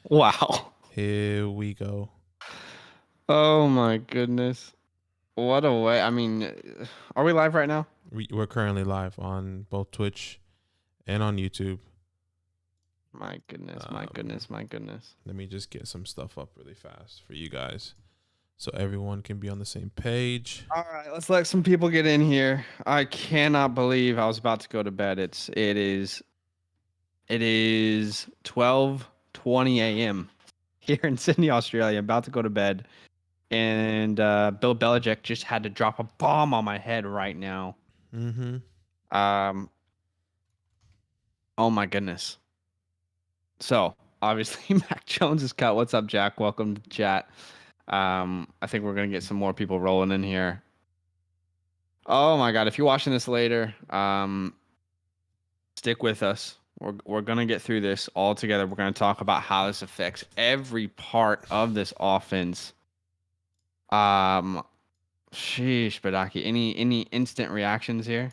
Wow. Here we go. Oh my goodness. What a way. I mean, are we live right now? We're currently live on both Twitch and on YouTube. My goodness, my Um, goodness, my goodness. Let me just get some stuff up really fast for you guys so everyone can be on the same page. All right, let's let some people get in here. I cannot believe I was about to go to bed. It is 12:20 a.m. here in Sydney, Australia. I'm about to go to bed. And Bill Belichick just had to drop a bomb on my head right now. Mm-hmm. Um, oh my goodness. So obviously Mac Jones is cut. What's up, Jack? Welcome to chat. I think we're gonna get some more people rolling in here. Oh my God! If you're watching this later, stick with us. We're gonna get through this all together. We're gonna talk about how this affects every part of this offense. Um, sheesh, Badaki. Any instant reactions here?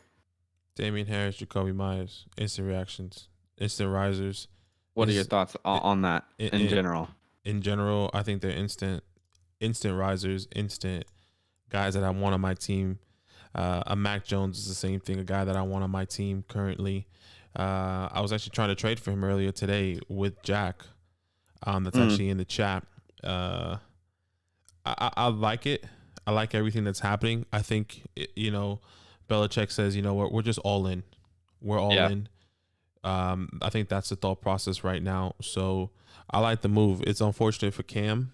Damien Harris, Jacoby Myers, instant reactions, instant risers. What are your Is thoughts on that in in general? in general, I think they're instant risers, instant guys that I want on my team. A Mac Jones is the same thing, a guy that I want on my team currently. I was actually trying to trade for him earlier today with Jack. That's Mm, actually in the chat. I like it. I like everything that's happening. I think Belichick says, we're just all in. We're all yeah. in. I think that's the thought process right now. So I like the move. It's unfortunate for Cam.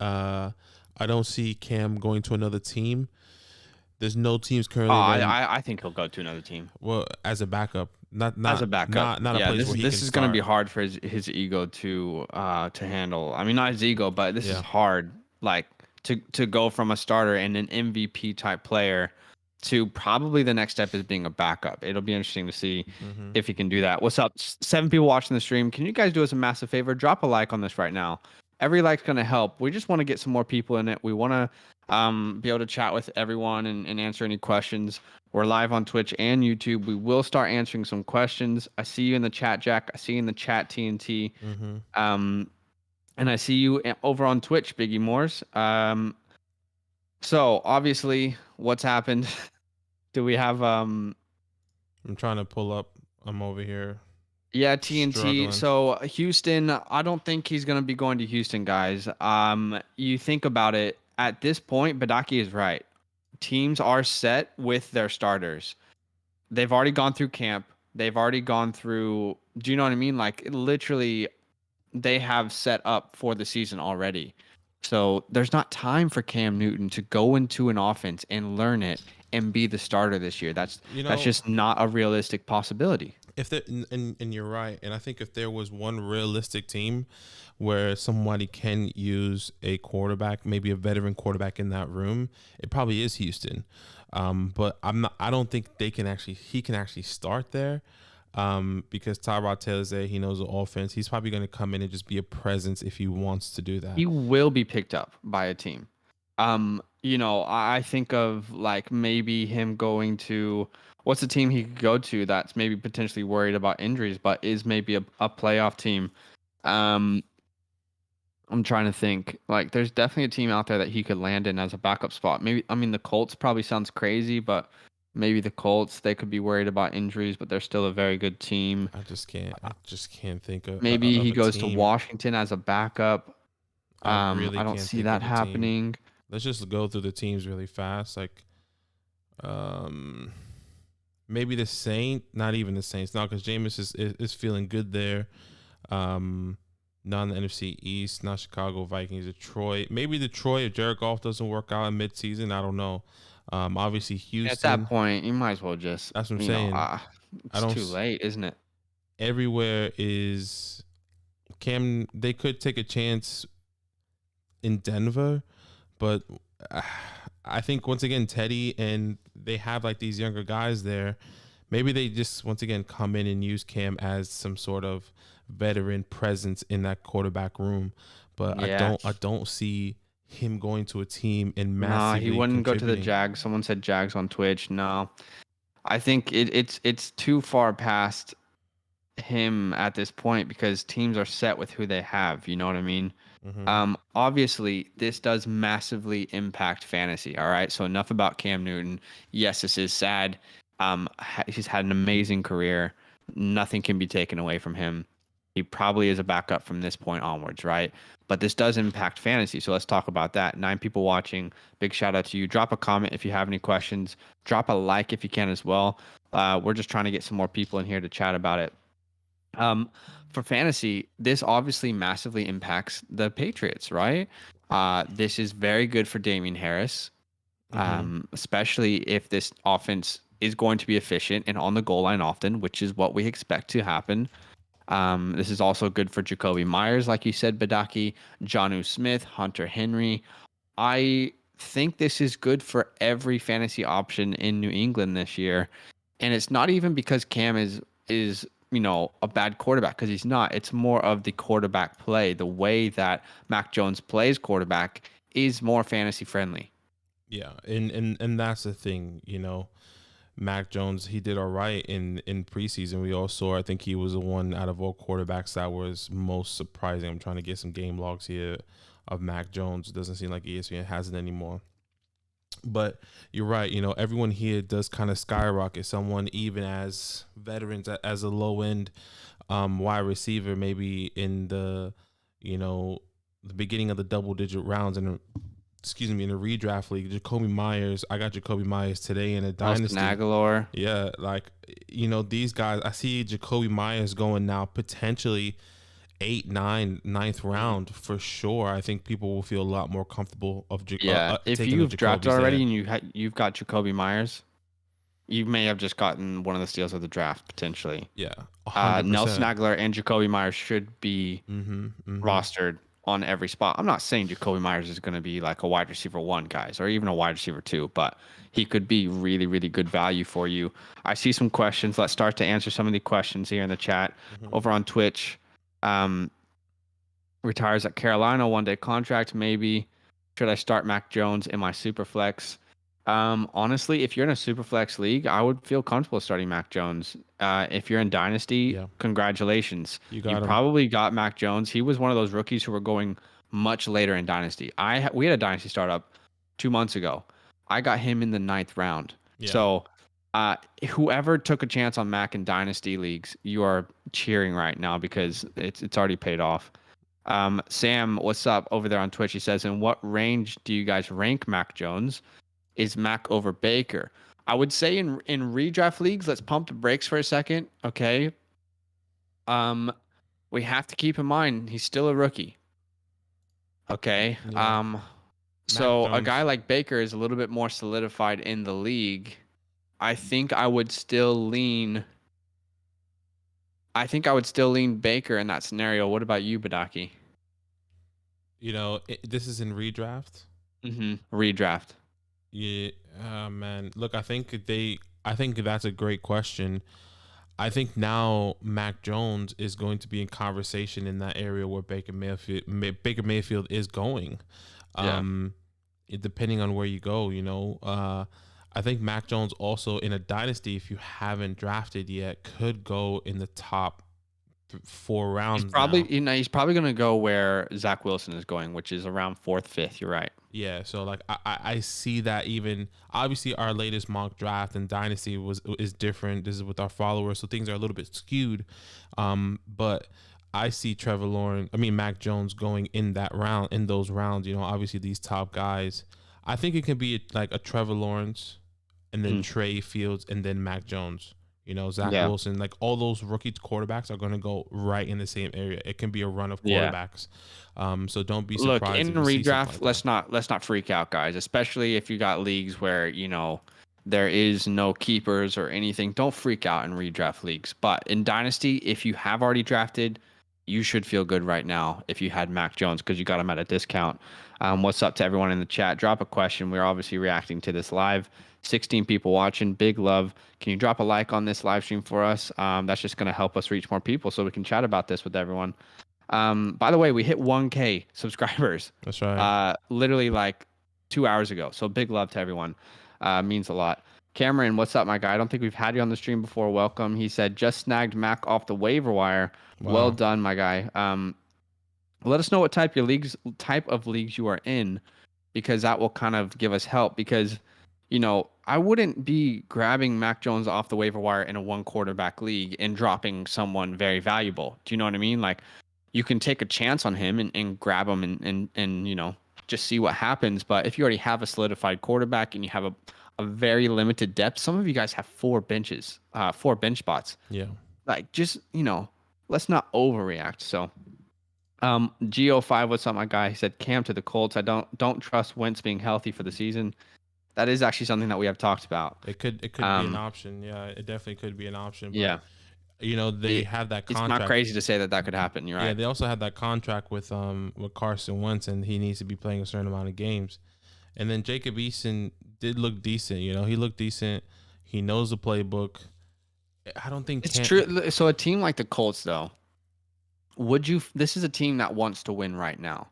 I don't see Cam going to another team. There's no teams Oh, currently I, that I I think he'll go to another team well as a backup, not as a not backup. not a Yeah, place this where he this can is gonna be start. hard for his ego to handle. I mean, not his ego, but this is Yeah. hard. Like to go from a starter and an MVP type player to probably the next step is being a backup. It'll be interesting to see Mm-hmm. if he can do that. What's up? Seven people watching the stream. Can you guys do us a massive favor? Drop a like on this right now. Every like's gonna help. We just want to get some more people in it. We want to be able to chat with everyone and answer any questions. We're live on Twitch and YouTube. We will start answering some questions. I see you in the chat, Jack. I see you in the chat, TNT. Mm-hmm. Um, and I see you over on Twitch, Biggie Moores. So obviously, what's happened? Do we have I'm trying to pull up. I'm over here Yeah, TNT. struggling. So Houston, I don't think he's gonna be going to Houston, guys. You think about it, at this point, Badaki is right. Teams are set with their starters. They've already gone through camp. They've already gone through, do you know what I mean? Like literally they have set up for the season already. So there's not time for Cam Newton to go into an offense and learn it and be the starter this year. You That's know, just not a realistic possibility. if there and you're right, and I think if there was one realistic team where somebody can use a quarterback, maybe a veteran quarterback in that room, it probably is Houston. But I don't think he can actually start there. Because Tyrod Taylor's there, he knows the offense. He's probably going to come in and just be a presence if he wants to do that. He will be picked up by a team. I think of like maybe him going to what's the team he could go to that's maybe potentially worried about injuries, but is maybe a playoff team. Um, I'm trying to think. Like, there's definitely a team out there that he could land in as a backup spot. Maybe, I mean, the Colts probably sounds crazy, but maybe the Colts, they could be worried about injuries, but they're still a very good team. I just can't think Maybe of he a goes to team. Washington as a backup. I really I don't can't see think that of a team. happening. Let's just go through the teams really fast. Like, um, maybe the Saint, not even the Saints, no, because Jameis is feeling good there. Um, not in the NFC East, not Chicago Vikings, Detroit. Maybe Detroit if Jared Goff doesn't work out in midseason. I don't know. Obviously At that Houston. point, you might as well just, That's what I'm saying. I it's don't. too late, isn't it? Everywhere is Cam. They could take a chance in Denver, but uh, I think once again Teddy and they have like these younger guys there. Maybe they just once again come in and use Cam as some sort of veteran presence in that quarterback room. But I Yeah. don't I don't see him going to a team and No, he massively wouldn't go to the contributing. Jags. Someone said Jags on Twitch. No, I think it's too far past. him at this point because teams are set with who they have. You know what I mean? Mm-hmm. Obviously, this does massively impact fantasy. All right. So enough about Cam Newton. Yes, this is sad. He's had an amazing career. Nothing can be taken away from him. He probably is a backup from this point onwards, right? But this does impact fantasy. So let's talk about that. 9 people watching. Big shout out to you. Drop a comment if you have any questions. Drop a like if you can as well. We're just trying to get some more people in here to chat about it. Um, for fantasy, this obviously massively impacts the Patriots, right? This is very good for Damien Harris, Mm-hmm. especially if this offense is going to be efficient and on the goal line often, which is what we expect to happen. This is also good for Jacoby Myers, like you said, Badaki, Jonnu Smith, Hunter Henry. I think this is good for every fantasy option in New England this year. And it's not even because Cam is a bad quarterback because he's not. It's more of the quarterback play. The way that Mac Jones plays quarterback is more fantasy friendly. Yeah, and that's the thing, Mac Jones, he did all right in preseason. We all saw. I think he was the one out of all quarterbacks that was most surprising. I'm trying to get some game logs here of Mac Jones. It doesn't seem like ESPN has it anymore. But you're right. Everyone here does kind of skyrocket. Someone even as veterans as a low end wide receiver, maybe in you know the beginning of the double digit rounds and excuse me, in a redraft league, Jacoby Myers. I got Jacoby Myers today in a Nelson dynasty. Aguilar. Yeah, like these guys. I see Jacoby Myers going now potentially 8, 9, ninth round for sure. I think people will feel a lot more comfortable of Yeah, if taking the you've drafted Jacobys already there. and you've got Jacoby Myers, you may have just gotten one of the steals of the draft potentially. Yeah, 100 Nelson percent. Aguilar and Jacoby Myers should be Mm-hmm. Mm-hmm. rostered on every spot. I'm not saying Jacoby Myers is going to be like a wide receiver one, guys, or even a wide receiver two, but he could be really, really good value for you. I see some questions. Let's start to answer some of the questions here in the chat Mm-hmm. over on Twitch. Um, Retires at Carolina, 1 day contract, maybe. Should I start Mac Jones in my super flex? Honestly, if you're in a super flex league, I would feel comfortable starting Mac Jones. If you're in Dynasty, Yeah, congratulations. you You got him. probably got Mac Jones. He was one of those rookies who were going much later in Dynasty. We had a Dynasty startup 2 months ago. I got him in the 9th round. Yeah. So, whoever took a chance on Mac in Dynasty leagues, you are cheering right now because it's already paid off. Sam, what's up over there on Twitch? He says, in what range do you guys rank Mac Jones? Is Mac over Baker? I would say in redraft leagues, let's pump the brakes for a second. Okay. Um, we have to keep in mind he's still a rookie. Okay. Yeah. Mac So a guy Jones. like Baker is a little bit more solidified in the league. I think I would still lean. I think I would still lean Baker in that scenario. What about you, Badaki? This is in redraft. Redraft. Yeah, man. Look, I think that's a great question. I think now Mac Jones is going to be in conversation in that area where Baker Mayfield is going. Yeah. Depending on where you go, I think Mac Jones also in a dynasty, if you haven't drafted yet, could go in the top 4 rounds now. He's probably going to go where Zach Wilson is going, which is around fourth, fifth. You're right. Yeah, so like I see that even obviously our latest mock draft and dynasty is different. This is with our followers, so things are a little bit skewed. But I see Mac Jones going in those rounds. Obviously these top guys. I think it can be like a Trevor Lawrence, and then Mm. Trey Fields, and then Mac Jones. Zach Yeah. Wilson, like all those rookie quarterbacks are going to go right in the same area. It can be a run of Yeah. quarterbacks. So don't be Look, surprised in if you see something redraft, like that. let's not freak out, guys. Especially if you got leagues where there is no keepers or anything. Don't freak out in redraft leagues. But in dynasty, if you have already drafted, you should feel good right now if you had Mac Jones because you got him at a discount. What's up to everyone in the chat? Drop a question. We're obviously reacting to this live. 16 people watching. Big love. Can you drop a like on this live stream for us? That's just going to help us reach more people so we can chat about this with everyone. By the way, we hit 1K subscribers. That's right. Literally like 2 hours ago. So big love to everyone. Means a lot. Cameron, what's up, my guy? I don't think we've had you on the stream before. Welcome. He said, just snagged Mac off the waiver wire. Well Wow. done, my guy. Let us know what type of leagues you are in, because that will kind of give us help. Because, I wouldn't be grabbing Mac Jones off the waiver wire in a one quarterback league and dropping someone very valuable. Do you know what I mean? Like, you can take a chance on him and grab him and just see what happens. But if you already have a solidified quarterback and you have a very limited depth, some of you guys have four bench spots. Yeah. Like, just, let's not overreact. So, Go5, what's up, my guy? He said Cam to the Colts. I don't trust Wentz being healthy for the season. That is actually something that we have talked about. It could be an option. Yeah, it definitely could be an option. But Yeah, they have that it's contract. not crazy to say that could happen. You're Yeah, right. they also have that contract with Carson Wentz, and he needs to be playing a certain amount of games. And then Jacob Eason did look decent. He looked decent. He knows the playbook. I don't think It's true. So a team like the Colts, though, this is a team that wants to win right now.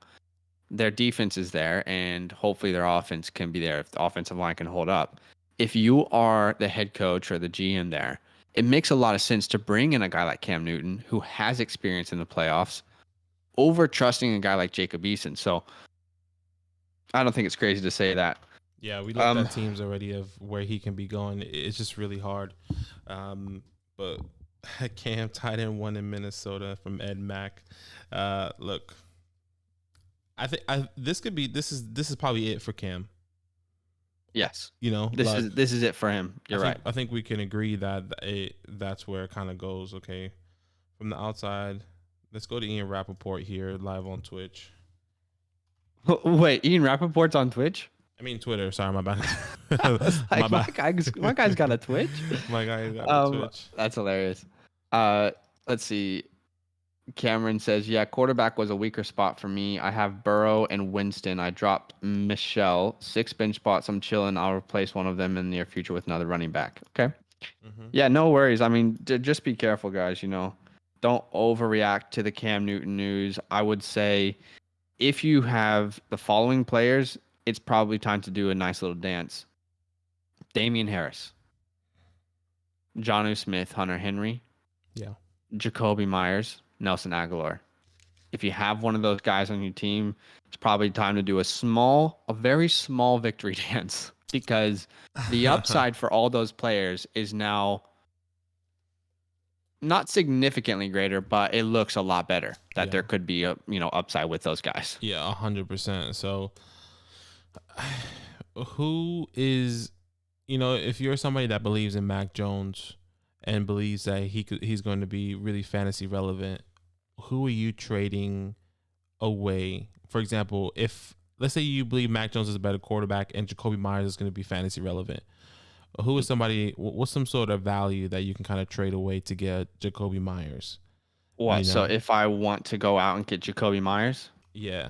Their defense is there, and hopefully their offense can be there if the offensive line can hold up. If you are the head coach or the GM there, it makes a lot of sense to bring in a guy like Cam Newton, who has experience in the playoffs, over trusting a guy like Jacob Eason. So I don't think it's crazy to say that. Yeah, we looked at teams already of where he can be going. It's just really hard. But Cam tight end 1 in Minnesota from Ed Mack. Look, I think this is probably it for Cam. Yes. This is it for him. You're right. I think we can agree that that's where it kind of goes. Okay, from the outside, let's go to Ian Rappaport here live on Twitch. Wait, Ian Rappaport's on Twitch? I mean Twitter. Sorry, my bad. My guy's got a Twitch. My guy got a Twitch. That's hilarious. Let's see. Cameron says, yeah, quarterback was a weaker spot for me. I have Burrow and Winston. I dropped Michelle. 6 bench spots. I'm chilling. I'll replace one of them in the near future with another running back. Okay. Mm-hmm. Yeah, no worries. I mean, just be careful, guys. Don't overreact to the Cam Newton news. I would say if you have the following players, it's probably time to do a nice little dance. Damien Harris, Jonnu Smith, Hunter Henry, Jacoby Myers, Nelson Aguilar. If you have one of those guys on your team, it's probably time to do a very small victory dance, because the upside for all those players is now not significantly greater, but it looks a lot better that there could be a upside with those guys. Yeah, 100%. So who is, if you're somebody that believes in Mac Jones and believes that he's going to be really fantasy relevant, who are you trading away? For example, if let's say you believe Mac Jones is a better quarterback and Jacoby Myers is going to be fantasy relevant, who is somebody? What's some sort of value that you can kind of trade away to get Jacoby Myers? What? So if I want to go out and get Jacoby Myers? Yeah.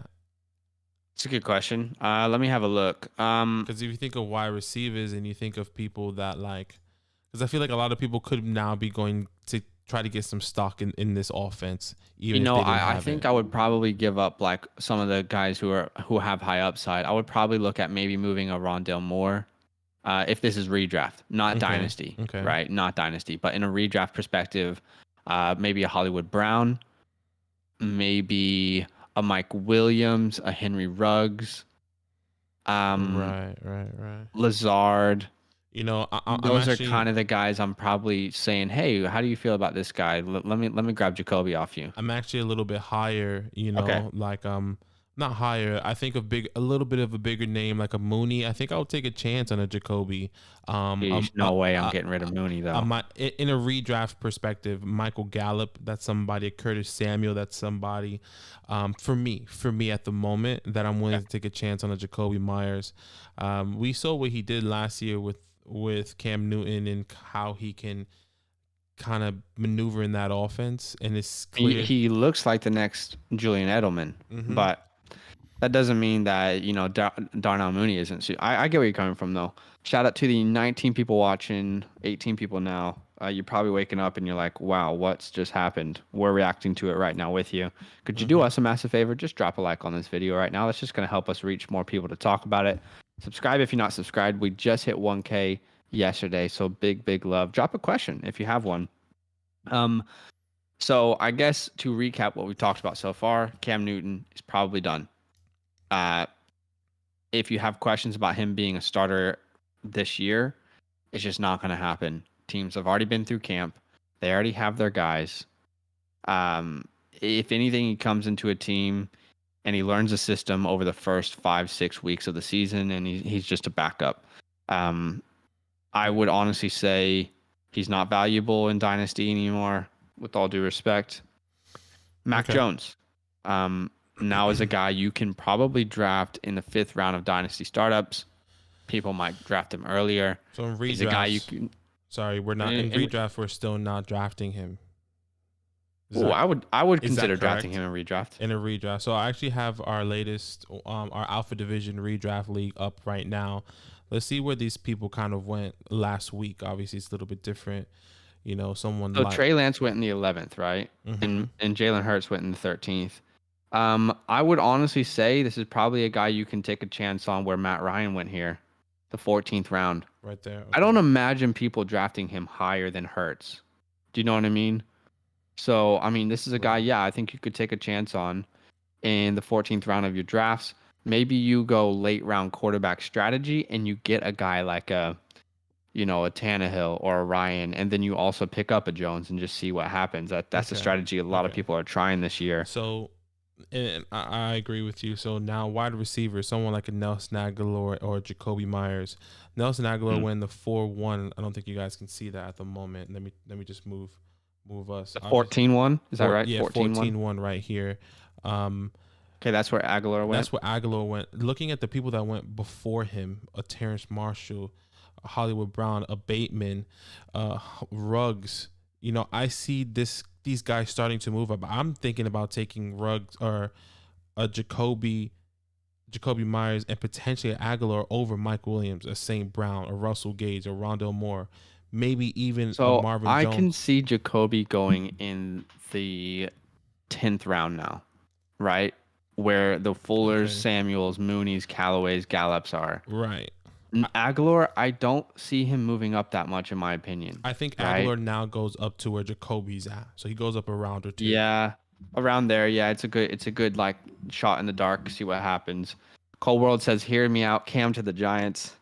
It's a good question. Let me have a look. Because if you think of wide receivers and you think of people that because I feel like a lot of people could now be going to try to get some stock in this offense. Even I think I would probably give up like some of the guys who have high upside. I would probably look at maybe moving a Rondale Moore. If this is redraft, not dynasty, right? Not dynasty, but in a redraft perspective, maybe a Hollywood Brown, maybe a Mike Williams, a Henry Ruggs, right. Lazard. Those are kind of the guys I'm probably saying, hey, how do you feel about this guy? Let me grab Jacoby off you. I'm actually a little bit higher, not higher. I think a little bit of a bigger name like a Mooney. I think I'll take a chance on a Jacoby. No way I'm getting rid of Mooney though. In a redraft perspective, Michael Gallup, that's somebody. Curtis Samuel, that's somebody. For me at the moment that I'm willing to take a chance on a Jacoby Myers. We saw what he did last year with Cam Newton and how he can kind of maneuver in that offense, and it's clear he looks like the next Julian Edelman, but that doesn't mean that Darnell Mooney isn't. I get where you're coming from though. Shout out to the 19 people watching, 18 people now. You're probably waking up and you're like, wow, what's just happened? We're reacting to it right now with you. Could you do us a massive favor? Just drop a like on this video right now. That's just going to help us reach more people to talk about it. Subscribe if you're not subscribed. We just hit 1K. yesterday. So big love. Drop a question if you have one. Um, so I guess to recap what we talked about so far, Cam Newton is probably done. Uh, if you have questions about him being a starter this year, it's just not going to happen. Teams have already been through camp. They already have their guys. If anything, he comes into a team and he learns a system over the first 5-6 weeks of the season, and he's just a backup. I would honestly say he's not valuable in Dynasty anymore, with all due respect. Mac Jones. Now is a guy you can probably draft in the 5th round of Dynasty startups. People might draft him earlier. So in redrafts, he's a guy you can. Sorry, we're not in redraft. We're still not drafting him. I would consider drafting him in redraft. In a redraft. So I actually have our latest, our Alpha Division redraft league up right now. Let's see where these people kind of went last week. Obviously, it's a little bit different. You know, someone so Trey Lance went in the 11th, right? Mm-hmm. And Jalen Hurts went in the 13th. I would honestly say this is probably a guy you can take a chance on where Matt Ryan went here, the 14th round. Right there. Okay. I don't imagine people drafting him higher than Hurts. Do you know what I mean? So, I mean, this is a guy, I think you could take a chance on in the 14th round of your drafts. Maybe you go late round quarterback strategy and you get a guy like a Tannehill or a Ryan, and then you also pick up a Jones and just see what happens. That's the strategy a lot of people are trying this year. So, and I agree with you. So now wide receiver, someone like a Nelson Aguilar or Jacoby Myers. Nelson Aguilar went the 4-1. I don't think you guys can see that at the moment. Let me just move us. The 14-1? Is that right? Yeah, 14-1 right here. Okay, that's where Aguilar went. That's where Aguilar went. Looking at the people that went before him, a Terrence Marshall, a Hollywood Brown, a Bateman, Ruggs. You know, I see these guys starting to move up. I'm thinking about taking Ruggs or a Jacoby Myers and potentially Aguilar over Mike Williams, a St. Brown, a Russell Gage, a Rondell Moore, maybe even a Marvin Jones. I can see Jacoby going in the 10th round now, right? Where the Fullers, Samuels, Moonies, Callaways, Gallups are. Right. Aguilar, I don't see him moving up that much in my opinion. I think Aguilar now goes up to where Jacoby's at. So he goes up a round or two. Yeah. Around there, yeah, it's a good like shot in the dark, see what happens. Cold World says, "Hear me out, Cam to the Giants."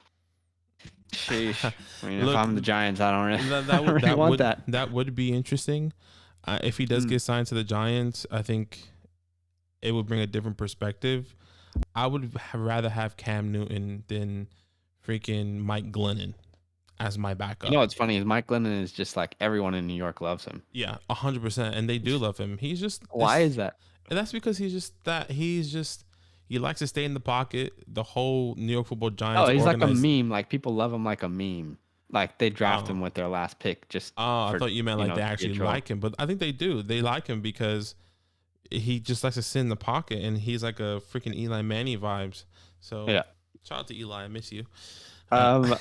Sheesh. I mean, look, if I'm the Giants, I don't really, want that. That would be interesting. If he does get signed to the Giants, I think it would bring a different perspective. I would rather have Cam Newton than freaking Mike Glennon as my backup. You know what's funny is Mike Glennon is just like everyone in New York loves him. Yeah, 100%, and they do love him. He's just why is that? And that's because he likes to stay in the pocket. The whole New York Football Giants. Oh, he's like a meme. Like people love him like a meme. Like they draft him with their last pick. Just I thought you meant like they actually like him, but I think they do. They like him because he just likes to sit in the pocket, and he's like a freaking Eli Manning vibes. So yeah, shout out to Eli. I miss you. I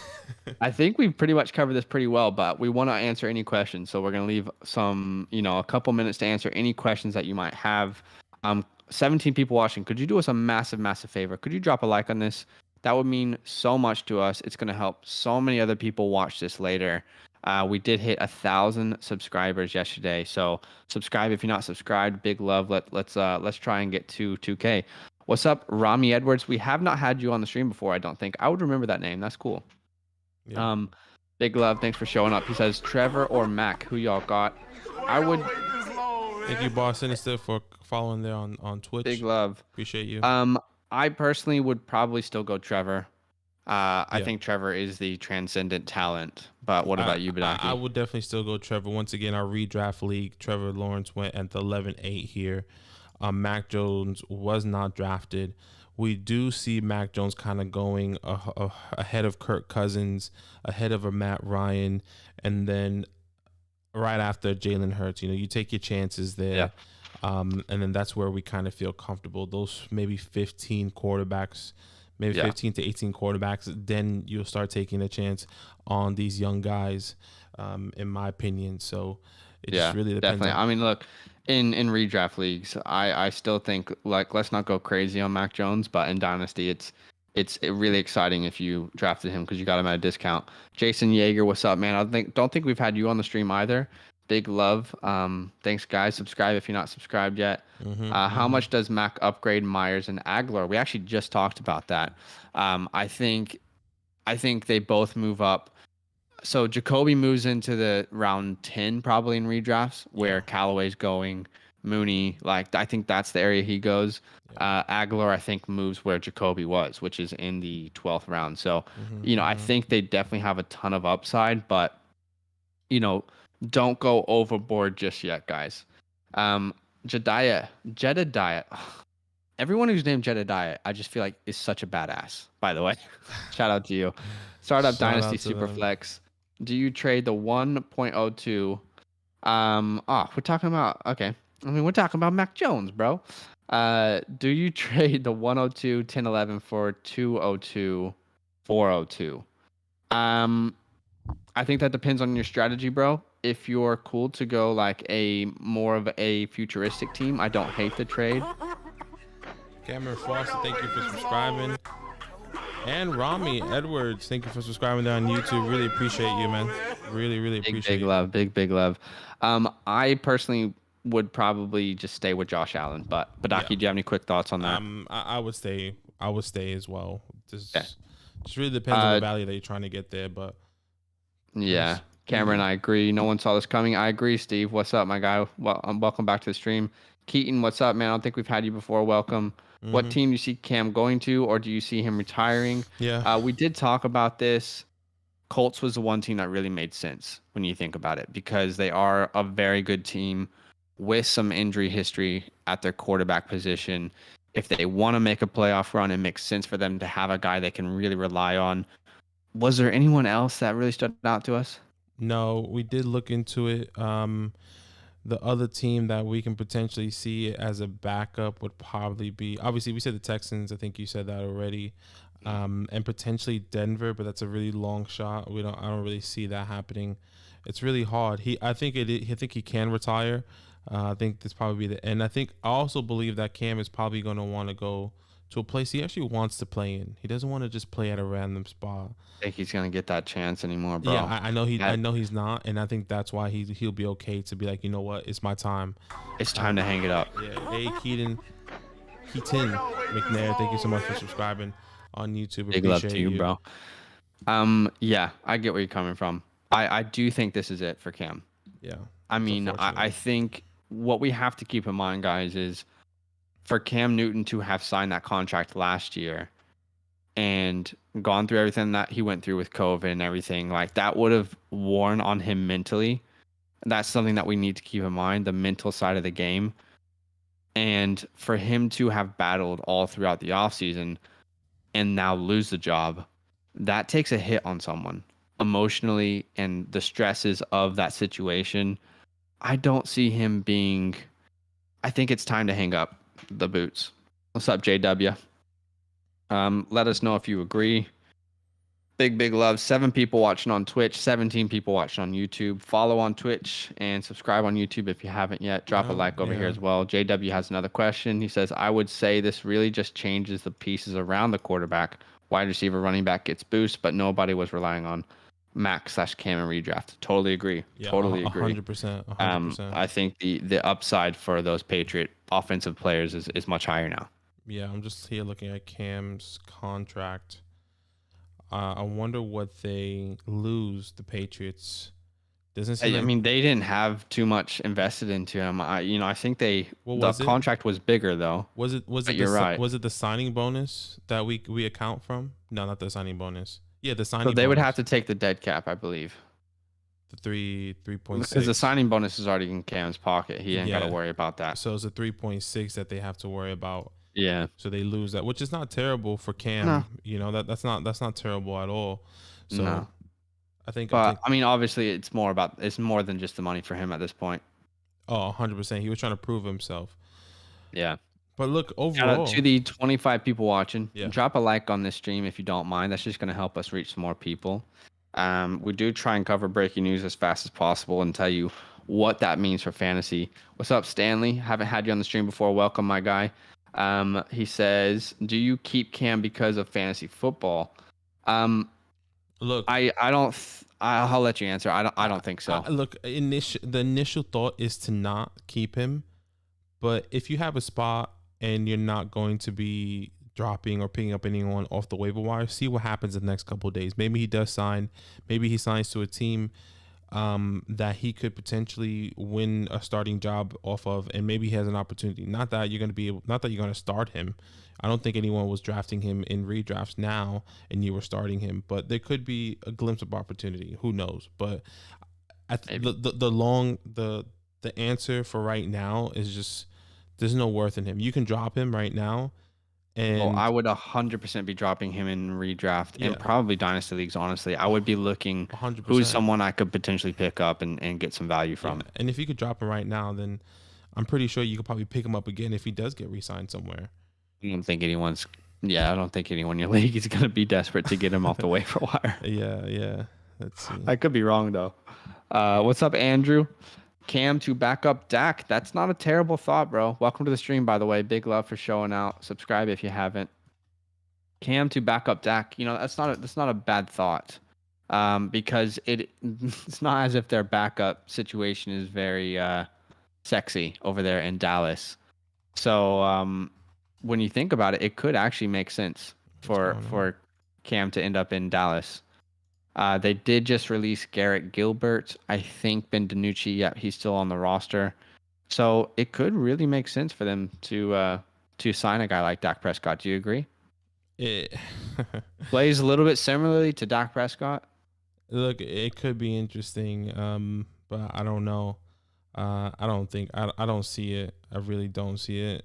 think we've pretty much covered this pretty well, but we want to answer any questions. So we're going to leave a couple minutes to answer any questions that you might have. 17 people watching. Could you do us a massive, massive favor? Could you drop a like on this? That would mean so much to us. It's going to help so many other people watch this later. We did hit 1,000 subscribers yesterday. So subscribe if you're not subscribed. Big love. Let's try and get to 2K. What's up, Rami Edwards? We have not had you on the stream before, I don't think. I would remember that name. That's cool. Yeah. Big love. Thanks for showing up. He says, Trevor or Mac, who y'all got? I would. Thank you, Boss Sinister, for following there on Twitch. Big love. Appreciate you. I personally would probably still go Trevor. I think Trevor is the transcendent talent. But what about you, Badaki? I would definitely still go Trevor. Once again, our redraft league, Trevor Lawrence went at the 11-8 here. Mac Jones was not drafted. We do see Mac Jones kind of going ahead of Kirk Cousins, ahead of a Matt Ryan, and then right after Jalen Hurts. You take your chances there. Yeah. And then that's where we kind of feel comfortable. Those maybe 15 quarterbacks, maybe 15 to 18 quarterbacks, then you'll start taking a chance on these young guys, in my opinion. So it just really depends. Definitely. I mean, look, in redraft leagues, I still think, like, let's not go crazy on Mac Jones, but in Dynasty, it's it's really exciting if you drafted him because you got him at a discount. Jason Yeager, what's up, man? Don't think we've had you on the stream either. Big love. Thanks, guys. Subscribe if you're not subscribed yet. How much does Mac upgrade Myers and Aguilar? We actually just talked about that. I think they both move up. So Jacoby moves into the round 10 probably in redrafts where Callaway's going. Mooney, like I think that's the area he goes. Aguilar, I think, moves where Jacoby was, which is in the 12th round. So, I think they definitely have a ton of upside, but don't go overboard just yet, guys. Jedediah. Everyone who's named Jedediah, I just feel like is such a badass, by the way. Shout out to you. Startup Shout Dynasty out to them. Superflex. Do you trade the 1.02? We're talking about, okay. I mean, we're talking about Mac Jones, bro. Do you trade the 102, 1011 for 202, 402? I think that depends on your strategy, bro. If you're cool to go like a more of a futuristic team, I don't hate the trade. Cameron Foster, thank you for subscribing. And Rami Edwards, thank you for subscribing there on YouTube. Really appreciate you, man. Really appreciate Big love, big love. I personally would probably just stay with Josh Allen, but Badaki, do you have any quick thoughts on that? I would stay. I would stay as well. Just really depends on the value that you're trying to get there, but yeah. Cameron, I agree. No one saw this coming. I agree, Steve. What's up, my guy? Well, welcome back to the stream. Keaton, what's up, man? I don't think we've had you before. Welcome. What team do you see Cam going to, or do you see him retiring? Yeah. We did talk about this. Colts was the one team that really made sense when you think about it because they are a very good team with some injury history at their quarterback position. If they want to make a playoff run, it makes sense for them to have a guy they can really rely on. Was there anyone else that really stood out to us? No, we did look into it. The other team that we can potentially see as a backup would probably be, obviously we said the Texans. I think you said that already. And potentially Denver, but that's a really long shot. I don't really see that happening. It's really hard. I think he can retire. I think this probably be the end. I also believe that Cam is probably going to want to go to a place he actually wants to play in. He doesn't want to just play at a random spot. I think he's gonna get that chance anymore, bro. Yeah, I know he's not, and I think that's why he'll be okay to be like, you know what, it's my time. It's time to hang it up. Yeah. Hey, Keaton McNair, thank you so much for subscribing on YouTube. Big love to you, bro. Yeah, I get where you're coming from. I do think this is it for Cam. Yeah. I mean, I think what we have to keep in mind, guys, is for Cam Newton to have signed that contract last year and gone through everything that he went through with COVID and everything, like that would have worn on him mentally. That's something that we need to keep in mind, the mental side of the game. And for him to have battled all throughout the offseason and now lose the job, that takes a hit on someone emotionally and the stresses of that situation. I don't see him being, I think it's time to hang up the boots. What's up, JW? Let us know if you agree. Big love. 7 people watching on Twitch, 17 people watching on YouTube. Follow on Twitch and subscribe on YouTube if you haven't yet. Drop a like over here as well. JW has another question. He says, I would say this really just changes the pieces around the quarterback. Wide receiver, running back gets boost, but nobody was relying on Mac/Cam and redraft. Totally agree. Yeah, totally agree. 100%. I think the upside for those Patriot offensive players is much higher now. Yeah, I'm just here looking at Cam's contract. I wonder what they lose, the Patriots. Doesn't seem I mean, they didn't have too much invested into him. I think the contract was bigger though. Was it you're right. Was it the signing bonus that we account from? No, not the signing bonus. Yeah, the signing. So they bonus. would have to take the dead cap, I believe. The 3.6. Because the signing bonus is already in Cam's pocket. He ain't got to worry about that. So it's a 3.6 that they have to worry about. Yeah. So they lose that, which is not terrible for Cam. No. You know, that's not terrible at all. So no. I think I mean, obviously it's more than just the money for him at this point. Oh, 100%. He was trying to prove himself. Yeah. But look, overall, to the 25 people watching, drop a like on this stream if you don't mind. That's just going to help us reach some more people. We do try and cover breaking news as fast as possible and tell you what that means for fantasy. What's up, Stanley? Haven't had you on the stream before. Welcome, my guy. He says, "Do you keep Cam because of fantasy football?" Um, Look, I don't. I'll let you answer. I I, don't think so. look. The initial thought is to not keep him, but if you have a spot and you're not going to be dropping or picking up anyone off the waiver wire, see what happens in the next couple of days. Maybe he does sign. Maybe he signs to a team that he could potentially win a starting job off of, and maybe he has an opportunity. Not that you're going to be able, not that you're going to start him. I don't think anyone was drafting him in redrafts now, and you were starting him. But there could be a glimpse of opportunity. Who knows? But Maybe. the answer for right now is just there's no worth in him. You can drop him right now, Oh, I and would 100% be dropping him in redraft and yeah, probably dynasty leagues. Honestly, I would be looking a hundred who's percent. someone I could potentially pick up and get some value Yeah, from. and if you could drop him right now, then I'm pretty sure you could probably pick him up again if he does get re-signed somewhere. I don't think anyone's. Yeah, I don't think anyone in your league is going to be desperate to get him off the waiver wire. Yeah, yeah. Let's see. I could be wrong though. What's up, Andrew? Cam to back up Dak. That's not a terrible thought, bro. Welcome to the stream, by the way. Big love for showing out. Subscribe if you haven't. Cam to back up Dak. That's not a bad thought. Because it's not as if their backup situation is very sexy over there in Dallas. So when you think about it, it could actually make sense What's going on? for Cam to end up in Dallas. They did just release Garrett Gilbert. I think Ben DiNucci, yeah, he's still on the roster. So it could really make sense for them to sign a guy like Dak Prescott. Do you agree? It Plays a little bit similarly to Dak Prescott. look, it could be interesting, but I don't know. I don't think I don't see it. I really don't see it.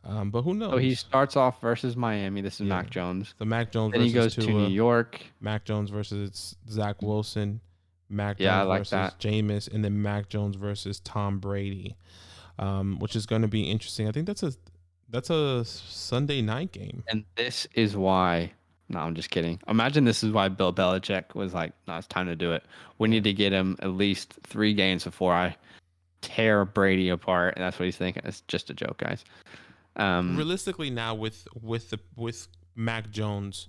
But who So he knows? starts off versus Miami. This is Yeah. Mac Jones. So Mac Jones Then he versus goes to New Tua, York. Mac Jones versus Zach Wilson, Mac Yeah, I Jones like versus that. Jameis, and then Mac Jones versus Tom Brady, which is going to be interesting. I think that's a Sunday night game. And this is why. No, I'm just kidding. Imagine this is why Bill Belichick was like, "No, it's time to do it. We Yeah. need to get him at least 3 games before I tear Brady apart." And that's what he's thinking. It's just a joke, guys. Realistically, now with Mac Jones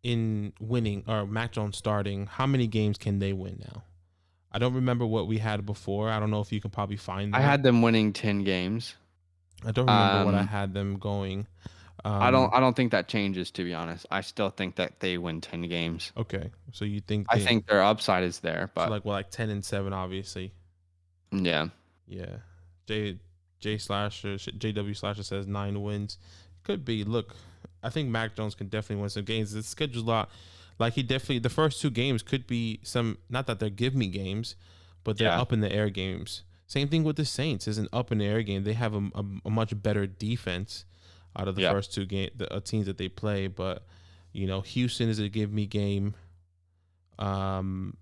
in winning or Mac Jones starting, how many games can they win now? I don't remember what we had before. I don't know if you can probably find I that. had them winning 10 games. I don't remember what I Um, had them going. I don't think that changes, to be honest. I still think that they win 10 games. Okay, so you think I they think their upside is there, so but like 10-7, obviously. yeah. Yeah, J JW Slasher says 9 wins. Could be. Look, I think Mac Jones can definitely win some games. The schedule's a lot. Like he definitely the first 2 games could be some. Not that they're give me games, but they're Yeah. up in the air games. Same thing with the Saints. Is an up in the air game. They have a much better defense out of the Yeah. first 2 teams that they play. But Houston is a give me game. Um,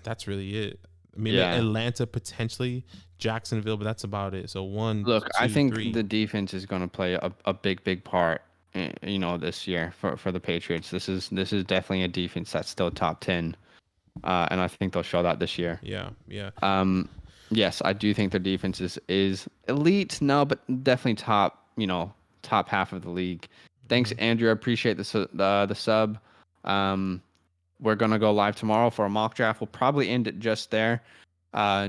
that's really it. Maybe Yeah. Atlanta potentially, Jacksonville, but that's about it. So one, Look, I two, think three. the defense is going to play a big part, this year for the Patriots. This is definitely a defense that's still top 10, and I think they'll show that this year. Yeah, yeah. Um, yes, I do think their defense is elite. No, but definitely top, top half of the league. Thanks, Mhm. Andrew. I appreciate the sub. Um, we're gonna go live tomorrow for a mock draft. We'll probably end it just there,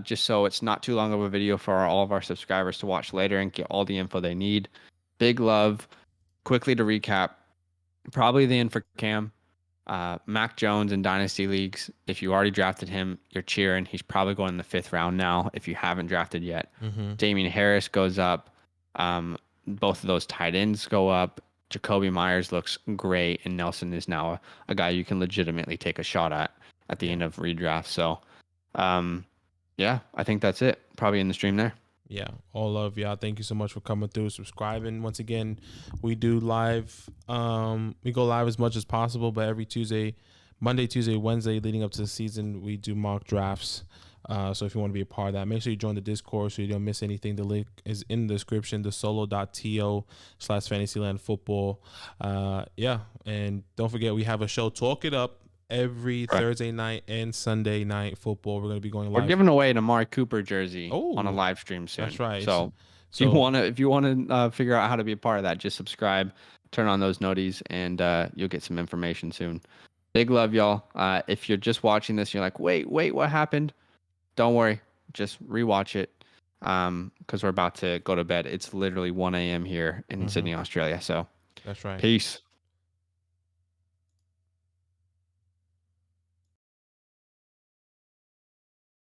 just so it's not too long of a video for all of our subscribers to watch later and get all the info they need. Big love. Quickly to recap, probably the end for Cam. Mac Jones in dynasty leagues. If you already drafted him, you're cheering. He's probably going in the 5th round now. If you haven't drafted yet, Mhm. Damien Harris goes up. Both of those tight ends go up. Jacoby Myers looks great, and Nelson is now a guy you can legitimately take a shot at the Yeah. end of redraft. So, yeah, I think that's it. Probably in the stream there. Yeah, all of y'all. Thank you so much for coming through, subscribing. Once again, we do live. We go live as much as possible, but every Tuesday, Monday, Tuesday, Wednesday, leading up to the season, we do mock drafts. So if you want to be a part of that, make sure you join the Discord so you don't miss anything. The link is in the description, the solo.to/fantasylandfootball. Yeah, and don't forget we have a show, Talk It Up, every Right. Thursday night and Sunday night football. We're going to be going We're live. giving away an Amari Cooper jersey on a Oh, live stream soon. that's right. So So If you wanna figure out how to be a part of that, just subscribe, turn on those noties, and you'll get some information soon. Big love, y'all. If you're just watching this, you're like, wait, what happened? Don't worry, just rewatch it. Because we're about to go to bed. It's literally 1 a.m. here in mhm, Sydney, Australia. So that's right. peace.